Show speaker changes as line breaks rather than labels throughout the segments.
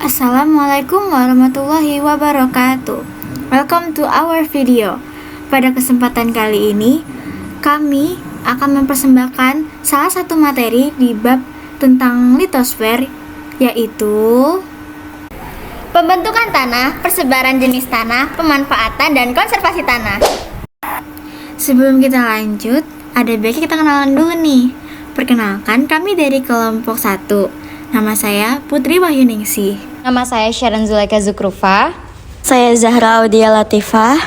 Assalamualaikum warahmatullahi wabarakatuh. Welcome to our video. Pada kesempatan kali ini, kami akan mempersembahkan salah satu materi di bab tentang litosfer, yaitu pembentukan tanah, persebaran jenis tanah, pemanfaatan, dan konservasi tanah. Sebelum kita lanjut, ada baiknya kita kenalan dulu nih. Perkenalkan, kami dari kelompok 1. Nama saya Putri Wahyuningsih.
Nama saya Sharon Zulaika Zukrufa.
Saya Zahra Audia Latifah.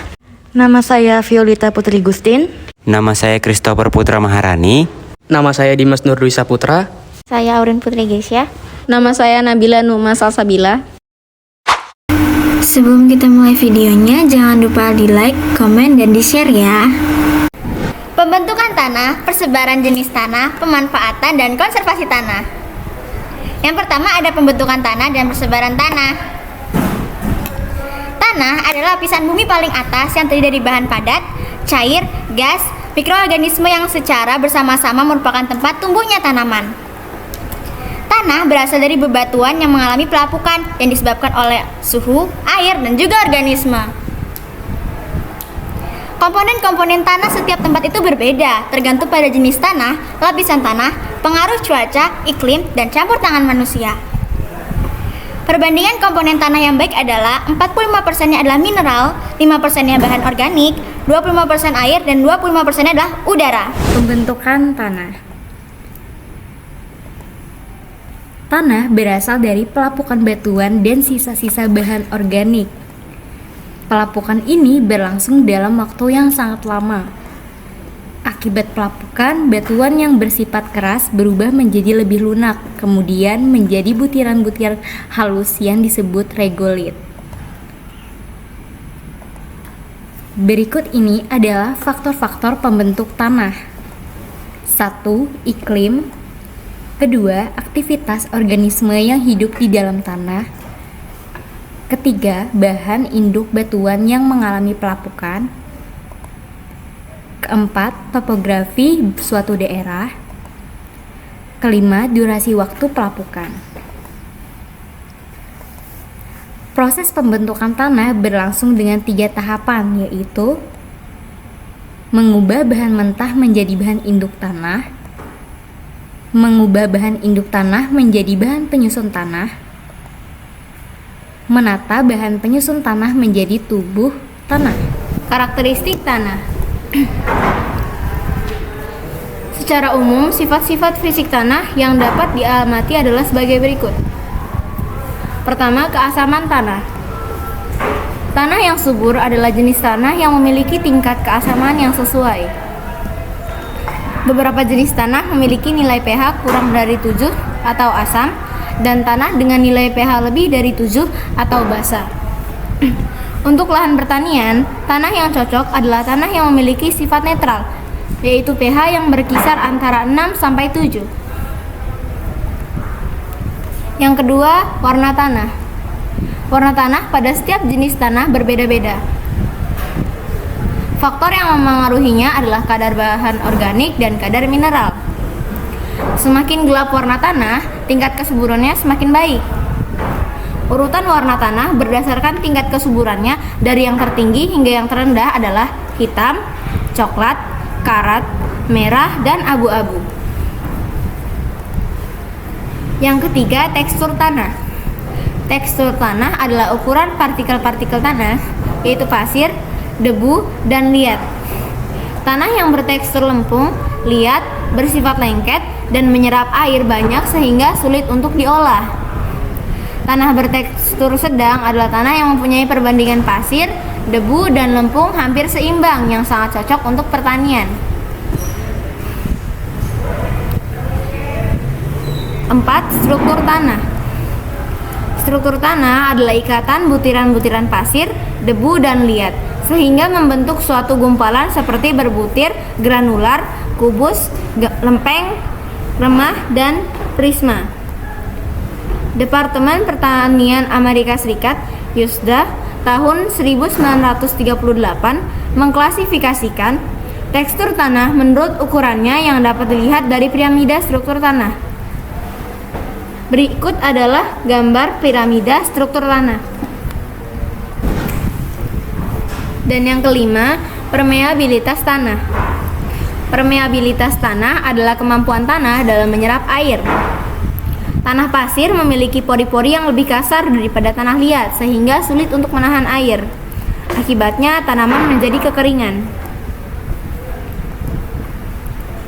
Nama saya Violeta Putri Gustin.
Nama saya Christopher Putra Maharani.
Nama saya Dimas Nurdwi Saputra.
Saya Aurin Putri Gesya.
Nama saya Nabila Numa Salsabila.
Sebelum kita mulai videonya, jangan lupa di like, komen, dan di share ya.
Pembentukan tanah, persebaran jenis tanah, pemanfaatan, dan konservasi tanah. Yang pertama ada pembentukan tanah dan persebaran tanah. Tanah adalah lapisan bumi paling atas yang terdiri dari bahan padat, cair, gas, mikroorganisme yang secara bersama-sama merupakan tempat tumbuhnya tanaman. Tanah berasal dari bebatuan yang mengalami pelapukan yang disebabkan oleh suhu, air, dan juga organisme. Komponen-komponen tanah setiap tempat itu berbeda, tergantung pada jenis tanah, lapisan tanah, pengaruh cuaca, iklim, dan campur tangan manusia. Perbandingan komponen tanah yang baik adalah 45%-nya adalah mineral, 5%-nya bahan organik, 25% air, dan 25%-nya adalah udara.
Pembentukan tanah. Tanah berasal dari pelapukan batuan dan sisa-sisa bahan organik. Pelapukan ini berlangsung dalam waktu yang sangat lama. Akibat pelapukan, batuan yang bersifat keras berubah menjadi lebih lunak, kemudian menjadi butiran-butiran halus yang disebut regolit. Berikut ini adalah faktor-faktor pembentuk tanah. 1. Iklim. 2. Aktivitas organisme yang hidup di dalam tanah. 3. Bahan induk batuan yang mengalami pelapukan. 4. Topografi suatu daerah. 5. Durasi waktu pelapukan. Proses pembentukan tanah berlangsung dengan 3 tahapan, yaitu mengubah bahan mentah menjadi bahan induk tanah, mengubah bahan induk tanah menjadi bahan penyusun tanah, menata bahan penyusun tanah menjadi tubuh tanah.
Karakteristik tanah. Secara umum, sifat-sifat fisik tanah yang dapat diamati adalah sebagai berikut. Pertama, keasaman tanah. Tanah yang subur adalah jenis tanah yang memiliki tingkat keasaman yang sesuai. Beberapa jenis tanah memiliki nilai pH kurang dari 7 atau asam, dan tanah dengan nilai pH lebih dari 7 atau basa. Untuk lahan pertanian, tanah yang cocok adalah tanah yang memiliki sifat netral, yaitu pH yang berkisar antara 6 sampai 7. Yang kedua, warna tanah. Warna tanah pada setiap jenis tanah berbeda-beda. Faktor yang memengaruhinya adalah kadar bahan organik dan kadar mineral. Semakin gelap warna tanah, tingkat kesuburannya semakin baik. Urutan warna tanah berdasarkan tingkat kesuburannya dari yang tertinggi hingga yang terendah adalah hitam, coklat, karat, merah, dan abu-abu. Yang ketiga, tekstur tanah. Tekstur tanah adalah ukuran partikel-partikel tanah, yaitu pasir, debu, dan liat. Tanah yang bertekstur lempung, liat, bersifat lengket, dan menyerap air banyak sehingga sulit untuk diolah. Tanah bertekstur sedang adalah tanah yang mempunyai perbandingan pasir, debu, dan lempung hampir seimbang yang sangat cocok untuk pertanian. 4. Struktur tanah. Struktur tanah adalah ikatan butiran-butiran pasir, debu, dan liat, sehingga membentuk suatu gumpalan seperti berbutir, granular, kubus, lempeng, remah, dan prisma. Departemen Pertanian Amerika Serikat (USDA) tahun 1938 mengklasifikasikan tekstur tanah menurut ukurannya yang dapat dilihat dari piramida struktur tanah. Berikut adalah gambar piramida struktur tanah. Dan yang kelima, permeabilitas tanah. Permeabilitas tanah adalah kemampuan tanah dalam menyerap air. Tanah pasir memiliki pori-pori yang lebih kasar daripada tanah liat, sehingga sulit untuk menahan air. Akibatnya, tanaman menjadi kekeringan.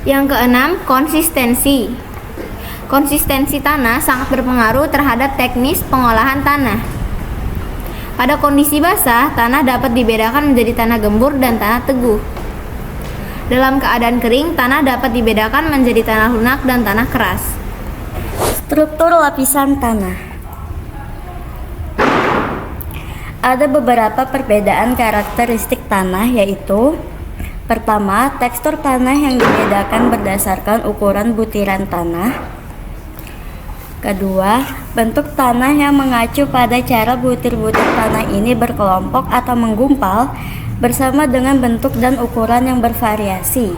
Yang keenam, konsistensi. Konsistensi tanah sangat berpengaruh terhadap teknis pengolahan tanah. Pada kondisi basah, tanah dapat dibedakan menjadi tanah gembur dan tanah teguh. Dalam keadaan kering, tanah dapat dibedakan menjadi tanah lunak dan tanah keras.
Struktur lapisan tanah. Ada beberapa perbedaan karakteristik tanah, yaitu: pertama, tekstur tanah yang dibedakan berdasarkan ukuran butiran tanah. Kedua, bentuk tanah yang mengacu pada cara butir-butir tanah ini berkelompok atau menggumpal bersama dengan bentuk dan ukuran yang bervariasi.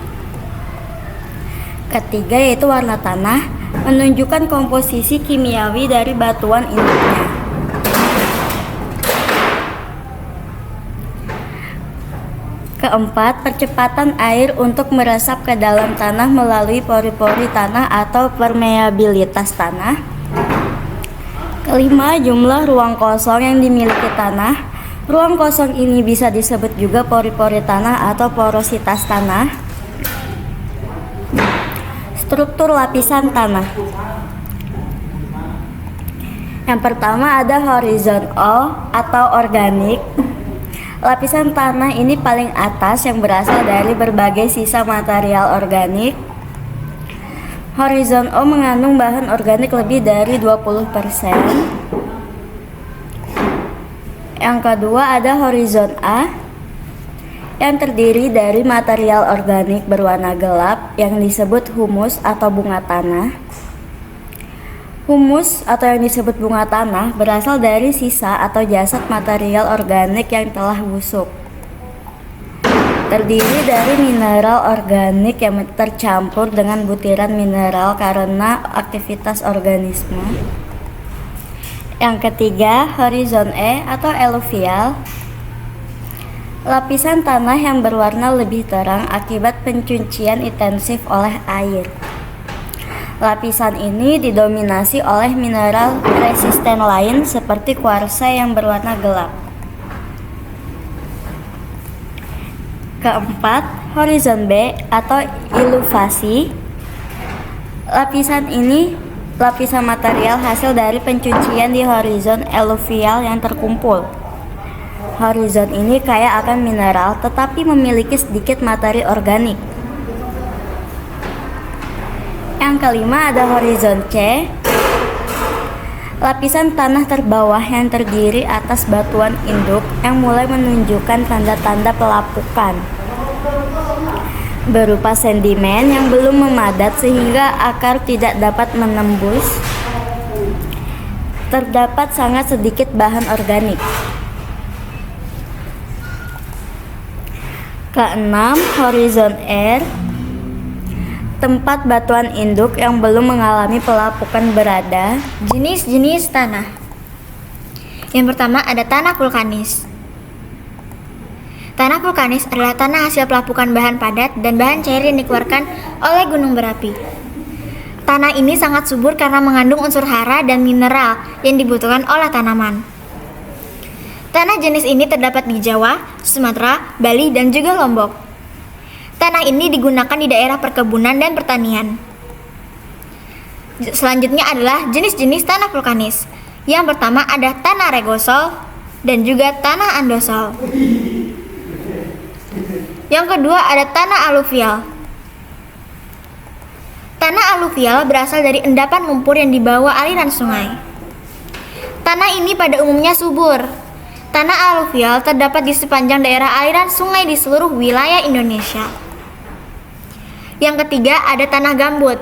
Ketiga, yaitu warna tanah, menunjukkan komposisi kimiawi dari batuan induknya. Keempat, percepatan air untuk meresap ke dalam tanah melalui pori-pori tanah atau permeabilitas tanah. Kelima, jumlah ruang kosong yang dimiliki tanah. Ruang kosong ini bisa disebut juga pori-pori tanah atau porositas tanah. Struktur lapisan tanah. Yang pertama ada horizon O atau organik. Lapisan tanah ini paling atas yang berasal dari berbagai sisa material organik. Horizon O mengandung bahan organik lebih dari 20%. Yang kedua ada horizon A yang terdiri dari material organik berwarna gelap yang disebut humus atau bunga tanah. Humus atau yang disebut bunga tanah berasal dari sisa atau jasad material organik yang telah busuk. Terdiri dari mineral organik yang tercampur dengan butiran mineral karena aktivitas organisme. Yang ketiga, horizon E atau eluvial. Lapisan tanah yang berwarna lebih terang akibat pencucian intensif oleh air. Lapisan ini didominasi oleh mineral resisten lain seperti kuarsa yang berwarna gelap. Keempat, horizon B atau iluvasi. Lapisan ini lapisan material hasil dari pencucian di horizon eluvial yang terkumpul. Horizon ini kaya akan mineral tetapi memiliki sedikit materi organik. Yang kelima ada horizon C. Lapisan tanah terbawah yang terdiri atas batuan induk yang mulai menunjukkan tanda-tanda pelapukan berupa sedimen yang belum memadat sehingga akar tidak dapat menembus. Terdapat sangat sedikit bahan organik. Keenam, horizon R. Tempat batuan induk yang belum mengalami pelapukan berada.
Jenis-jenis tanah. Yang pertama ada tanah vulkanis. Tanah vulkanis adalah tanah hasil pelapukan bahan padat dan bahan cair yang dikeluarkan oleh gunung berapi. Tanah ini sangat subur karena mengandung unsur hara dan mineral yang dibutuhkan oleh tanaman. Tanah jenis ini terdapat di Jawa, Sumatera, Bali, dan juga Lombok. Tanah ini digunakan di daerah perkebunan dan pertanian. Selanjutnya adalah jenis-jenis tanah vulkanis. Yang pertama ada tanah regosol dan juga tanah andosol. Yang kedua ada tanah aluvial. Tanah aluvial berasal dari endapan lumpur yang dibawa aliran sungai. Tanah ini pada umumnya subur. Tanah aluvial terdapat di sepanjang daerah aliran sungai di seluruh wilayah Indonesia. Yang ketiga ada tanah gambut.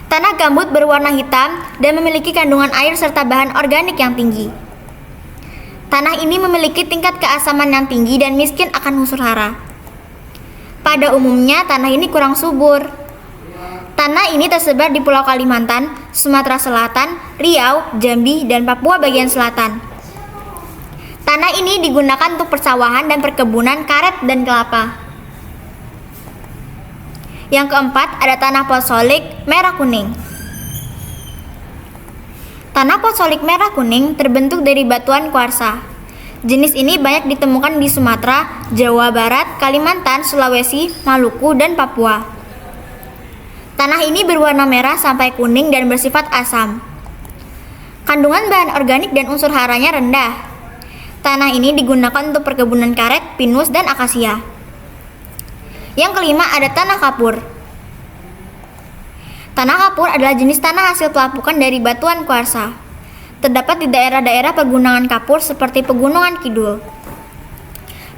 Tanah gambut berwarna hitam dan memiliki kandungan air serta bahan organik yang tinggi. Tanah ini memiliki tingkat keasaman yang tinggi dan miskin akan unsur hara. Pada umumnya tanah ini kurang subur. Tanah ini tersebar di Pulau Kalimantan, Sumatera Selatan, Riau, Jambi, dan Papua bagian selatan. Tanah ini digunakan untuk persawahan dan perkebunan karet dan kelapa. Yang keempat, ada tanah posolik merah kuning. Tanah posolik merah kuning terbentuk dari batuan kuarsa. Jenis ini banyak ditemukan di Sumatera, Jawa Barat, Kalimantan, Sulawesi, Maluku, dan Papua. Tanah ini berwarna merah sampai kuning dan bersifat asam. Kandungan bahan organik dan unsur haranya rendah. Tanah ini digunakan untuk perkebunan karet, pinus, dan akasia. Yang kelima, ada tanah kapur. Tanah kapur adalah jenis tanah hasil pelapukan dari batuan kuarsa. Terdapat di daerah-daerah pergunungan kapur seperti Pegunungan Kidul.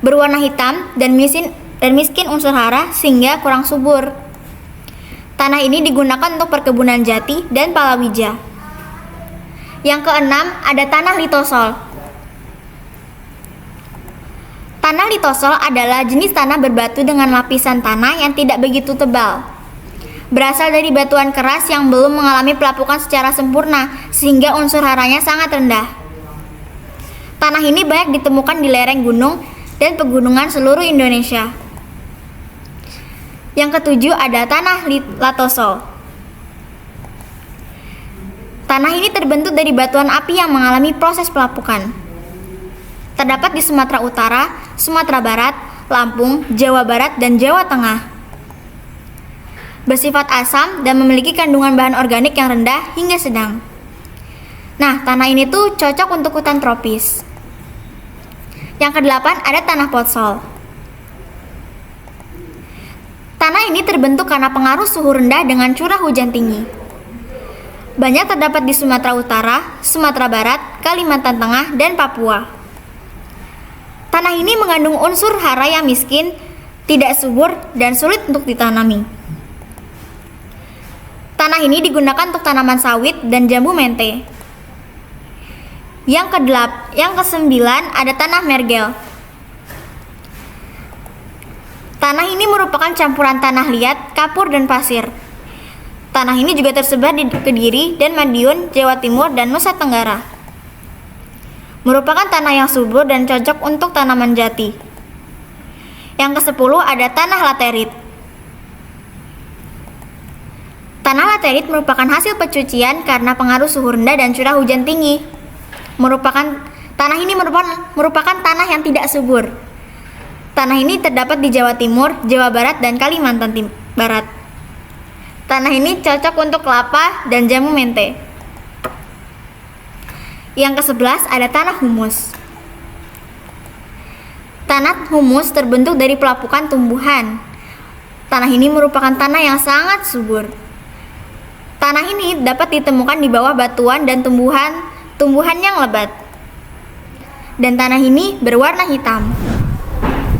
Berwarna hitam dan miskin unsur hara sehingga kurang subur. Tanah ini digunakan untuk perkebunan jati dan palawija. Yang keenam, ada tanah litosol. Tanah litosol adalah jenis tanah berbatu dengan lapisan tanah yang tidak begitu tebal. Berasal dari batuan keras yang belum mengalami pelapukan secara sempurna sehingga unsur haranya sangat rendah. Tanah ini banyak ditemukan di lereng gunung dan pegunungan seluruh Indonesia. Yang ketujuh, ada tanah latosol. Tanah ini terbentuk dari batuan api yang mengalami proses pelapukan. Terdapat di Sumatera Utara, Sumatera Barat, Lampung, Jawa Barat, dan Jawa Tengah. Bersifat asam dan memiliki kandungan bahan organik yang rendah hingga sedang. Nah, tanah ini tuh cocok untuk hutan tropis. Yang kedelapan, ada tanah potsol. Tanah ini terbentuk karena pengaruh suhu rendah dengan curah hujan tinggi. Banyak terdapat di Sumatera Utara, Sumatera Barat, Kalimantan Tengah, dan Papua. Tanah ini mengandung unsur hara yang miskin, tidak subur, dan sulit untuk ditanami. Tanah ini digunakan untuk tanaman sawit dan jambu mente. Yang kesembilan, ada tanah mergel. Tanah ini merupakan campuran tanah liat, kapur, dan pasir. Tanah ini juga tersebar di Kediri dan Madiun, Jawa Timur, dan Nusa Tenggara. Merupakan tanah yang subur dan cocok untuk tanaman jati. Yang ke-10, ada tanah laterit. Tanah laterit merupakan hasil pencucian karena pengaruh suhu rendah dan curah hujan tinggi. Tanah ini merupakan tanah yang tidak subur. Tanah ini terdapat di Jawa Timur, Jawa Barat, dan Kalimantan Barat. Tanah ini cocok untuk kelapa dan jambu mente. Yang ke-11, ada tanah humus. Tanah humus terbentuk dari pelapukan tumbuhan. Tanah ini merupakan tanah yang sangat subur. Tanah ini dapat ditemukan di bawah batuan dan tumbuhan yang lebat. Dan tanah ini berwarna hitam.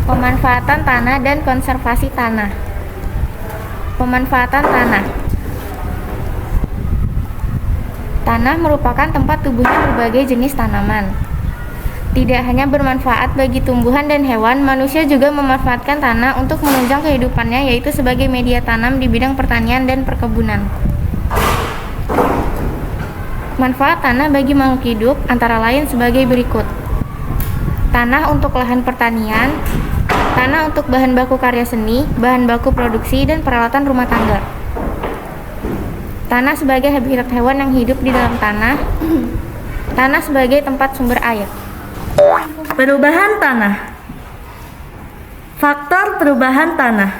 Pemanfaatan tanah dan konservasi tanah. Pemanfaatan tanah. Tanah merupakan tempat tumbuhnya berbagai jenis tanaman. Tidak hanya bermanfaat bagi tumbuhan dan hewan, manusia juga memanfaatkan tanah untuk menunjang kehidupannya, yaitu sebagai media tanam di bidang pertanian dan perkebunan. Manfaat tanah bagi makhluk hidup antara lain sebagai berikut. Tanah untuk lahan pertanian, tanah untuk bahan baku karya seni, bahan baku produksi, dan peralatan rumah tangga. Tanah sebagai habitat hewan yang hidup di dalam tanah. Tanah sebagai tempat sumber air.
Perubahan tanah. Faktor perubahan tanah.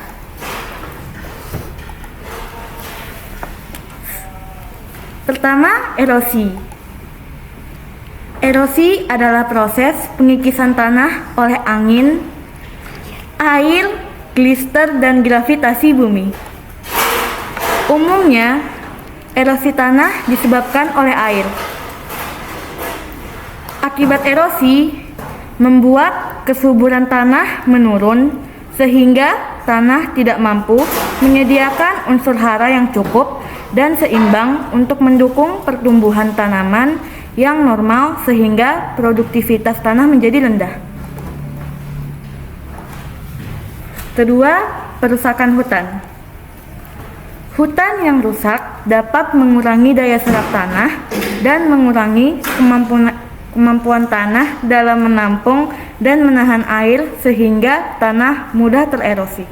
Pertama, erosi. Erosi adalah proses pengikisan tanah oleh angin, air, glister, dan gravitasi bumi. Umumnya, erosi tanah disebabkan oleh air. Akibat erosi, membuat kesuburan tanah menurun sehingga tanah tidak mampu menyediakan unsur hara yang cukup dan seimbang untuk mendukung pertumbuhan tanaman yang normal sehingga produktivitas tanah menjadi rendah. Kedua, perusakan hutan.
Hutan yang rusak dapat mengurangi daya serap tanah dan mengurangi kemampuan tanah dalam menampung dan menahan air sehingga tanah mudah tererosi.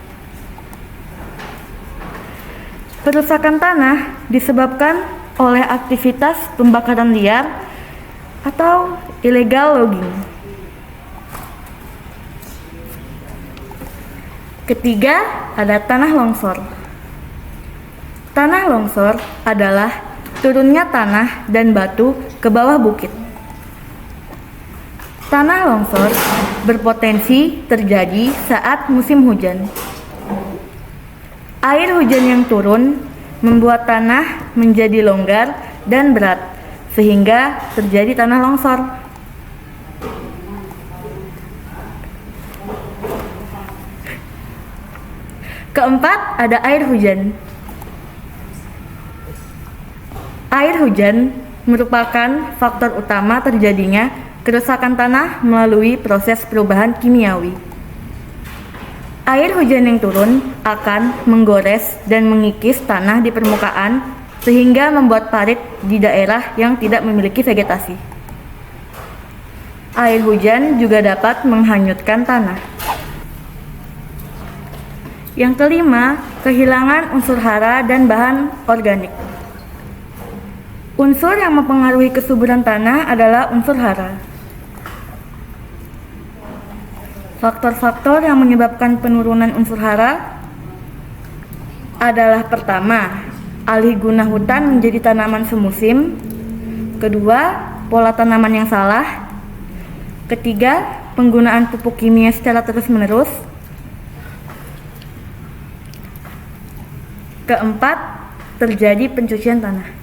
Kerusakan tanah disebabkan oleh aktivitas pembakaran liar atau illegal logging. Ketiga, ada tanah longsor. Tanah longsor adalah turunnya tanah dan batu ke bawah bukit. Tanah longsor berpotensi terjadi saat musim hujan. Air hujan yang turun membuat tanah menjadi longgar dan berat, sehingga terjadi tanah longsor. Keempat, ada air hujan. Air hujan merupakan faktor utama terjadinya kerusakan tanah melalui proses perubahan kimiawi. Air hujan yang turun akan menggores dan mengikis tanah di permukaan sehingga membuat parit di daerah yang tidak memiliki vegetasi. Air hujan juga dapat menghanyutkan tanah. Yang kelima, kehilangan unsur hara dan bahan organik. Unsur yang mempengaruhi kesuburan tanah adalah unsur hara. Faktor-faktor yang menyebabkan penurunan unsur hara adalah: pertama, alih guna hutan menjadi tanaman semusim. Kedua, pola tanaman yang salah. Ketiga, penggunaan pupuk kimia secara terus-menerus. Keempat, terjadi pencucian tanah.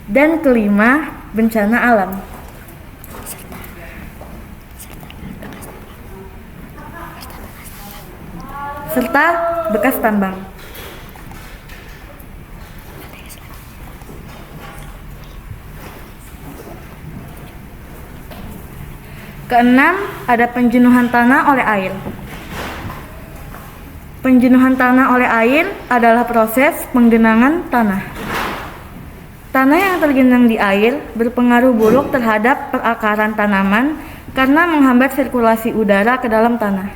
Dan kelima, bencana alam. Serta bekas tambang. Keenam, ada penjenuhan tanah oleh air. Penjenuhan tanah oleh air adalah proses penggenangan tanah. Tanah yang tergenang di air berpengaruh buruk terhadap perakaran tanaman karena menghambat sirkulasi udara ke dalam tanah.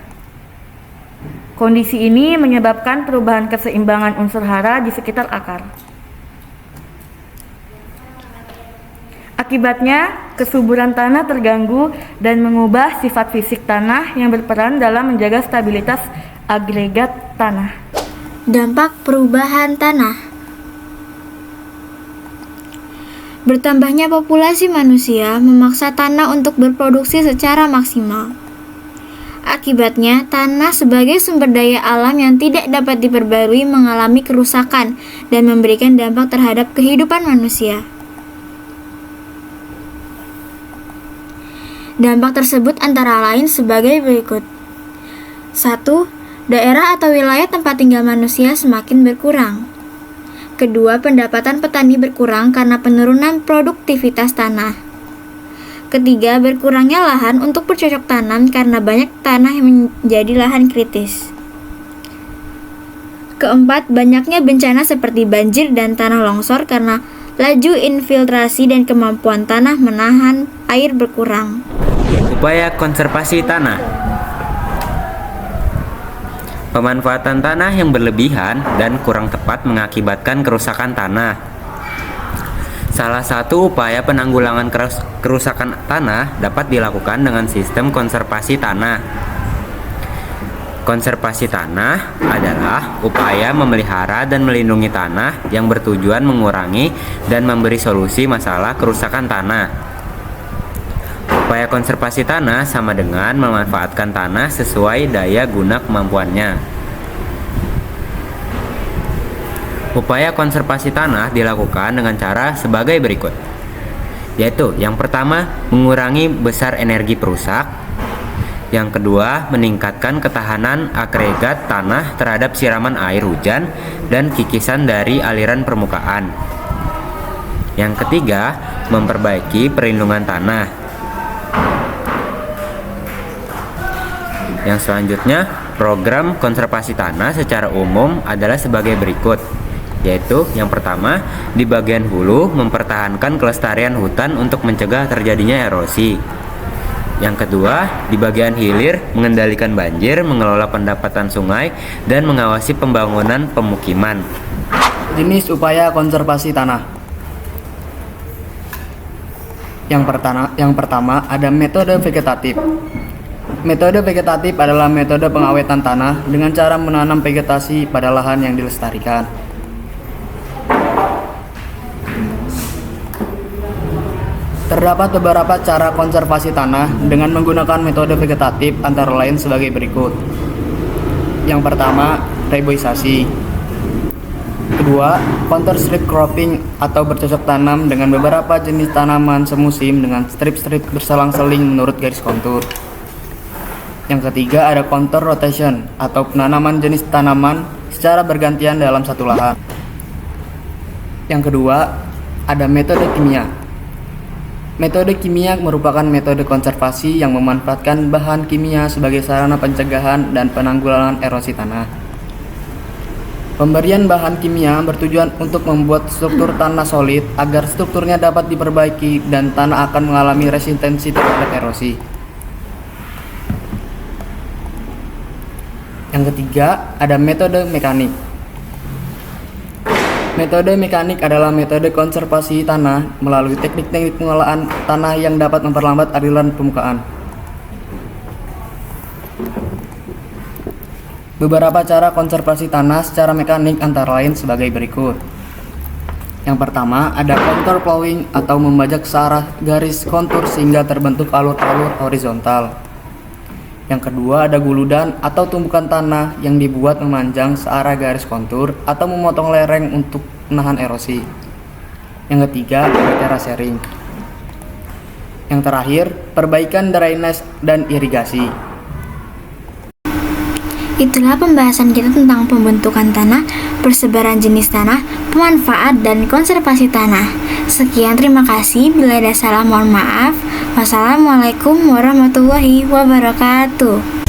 Kondisi ini menyebabkan perubahan keseimbangan unsur hara di sekitar akar. Akibatnya, kesuburan tanah terganggu dan mengubah sifat fisik tanah yang berperan dalam menjaga stabilitas agregat tanah.
Dampak perubahan tanah. Bertambahnya populasi manusia memaksa tanah untuk berproduksi secara maksimal. Akibatnya, tanah sebagai sumber daya alam yang tidak dapat diperbarui mengalami kerusakan dan memberikan dampak terhadap kehidupan manusia. Dampak tersebut antara lain sebagai berikut. 1. Daerah atau wilayah tempat tinggal manusia semakin berkurang. Kedua, pendapatan petani berkurang karena penurunan produktivitas tanah. Ketiga, berkurangnya lahan untuk bercocok tanam karena banyak tanah yang menjadi lahan kritis. Keempat, banyaknya bencana seperti banjir dan tanah longsor karena laju infiltrasi dan kemampuan tanah menahan air berkurang.
Upaya konservasi tanah. Pemanfaatan tanah yang berlebihan dan kurang tepat mengakibatkan kerusakan tanah. Salah satu upaya penanggulangan kerusakan tanah dapat dilakukan dengan sistem konservasi tanah. Konservasi tanah adalah upaya memelihara dan melindungi tanah yang bertujuan mengurangi dan memberi solusi masalah kerusakan tanah. Upaya konservasi tanah sama dengan memanfaatkan tanah sesuai daya guna kemampuannya. Upaya konservasi tanah dilakukan dengan cara sebagai berikut, yaitu yang pertama, mengurangi besar energi perusak. Yang kedua, meningkatkan ketahanan agregat tanah terhadap siraman air hujan dan kikisan dari aliran permukaan. Yang ketiga, memperbaiki perlindungan tanah. Yang selanjutnya, Program konservasi tanah secara umum adalah sebagai berikut, yaitu yang pertama, di bagian hulu mempertahankan kelestarian hutan untuk mencegah terjadinya erosi. Yang kedua, di bagian hilir mengendalikan banjir, mengelola pendapatan sungai, dan mengawasi pembangunan pemukiman.
Jenis upaya konservasi tanah. Yang pertama ada metode vegetatif. Metode vegetatif adalah metode pengawetan tanah dengan cara menanam vegetasi pada lahan yang dilestarikan. Terdapat beberapa cara konservasi tanah dengan menggunakan metode vegetatif antara lain sebagai berikut. Yang pertama, reboisasi. Kedua, counter strip cropping atau bercocok tanam dengan beberapa jenis tanaman semusim dengan strip-strip berselang-seling menurut garis kontur. Yang ketiga, ada counter rotation atau penanaman jenis tanaman secara bergantian dalam satu lahan. Yang kedua, ada metode kimia. Metode kimia merupakan metode konservasi yang memanfaatkan bahan kimia sebagai sarana pencegahan dan penanggulangan erosi tanah. Pemberian bahan kimia bertujuan untuk membuat struktur tanah solid agar strukturnya dapat diperbaiki dan tanah akan mengalami resistensi terhadap erosi. Yang ketiga, ada metode mekanik. Metode mekanik adalah metode konservasi tanah melalui teknik-teknik pengelolaan tanah yang dapat memperlambat aliran permukaan. Beberapa cara konservasi tanah secara mekanik antara lain sebagai berikut. Yang pertama, ada contour plowing atau membajak searah garis kontur sehingga terbentuk alur-alur horizontal. Yang kedua, ada guludan atau tumbukan tanah yang dibuat memanjang searah garis kontur atau memotong lereng untuk menahan erosi. Yang ketiga, ada terasering. Yang terakhir, perbaikan drainase dan irigasi.
Itulah pembahasan kita tentang pembentukan tanah, persebaran jenis tanah, pemanfaat, dan konservasi tanah. Sekian, terima kasih. Bila ada salah, mohon maaf. Wassalamualaikum warahmatullahi wabarakatuh.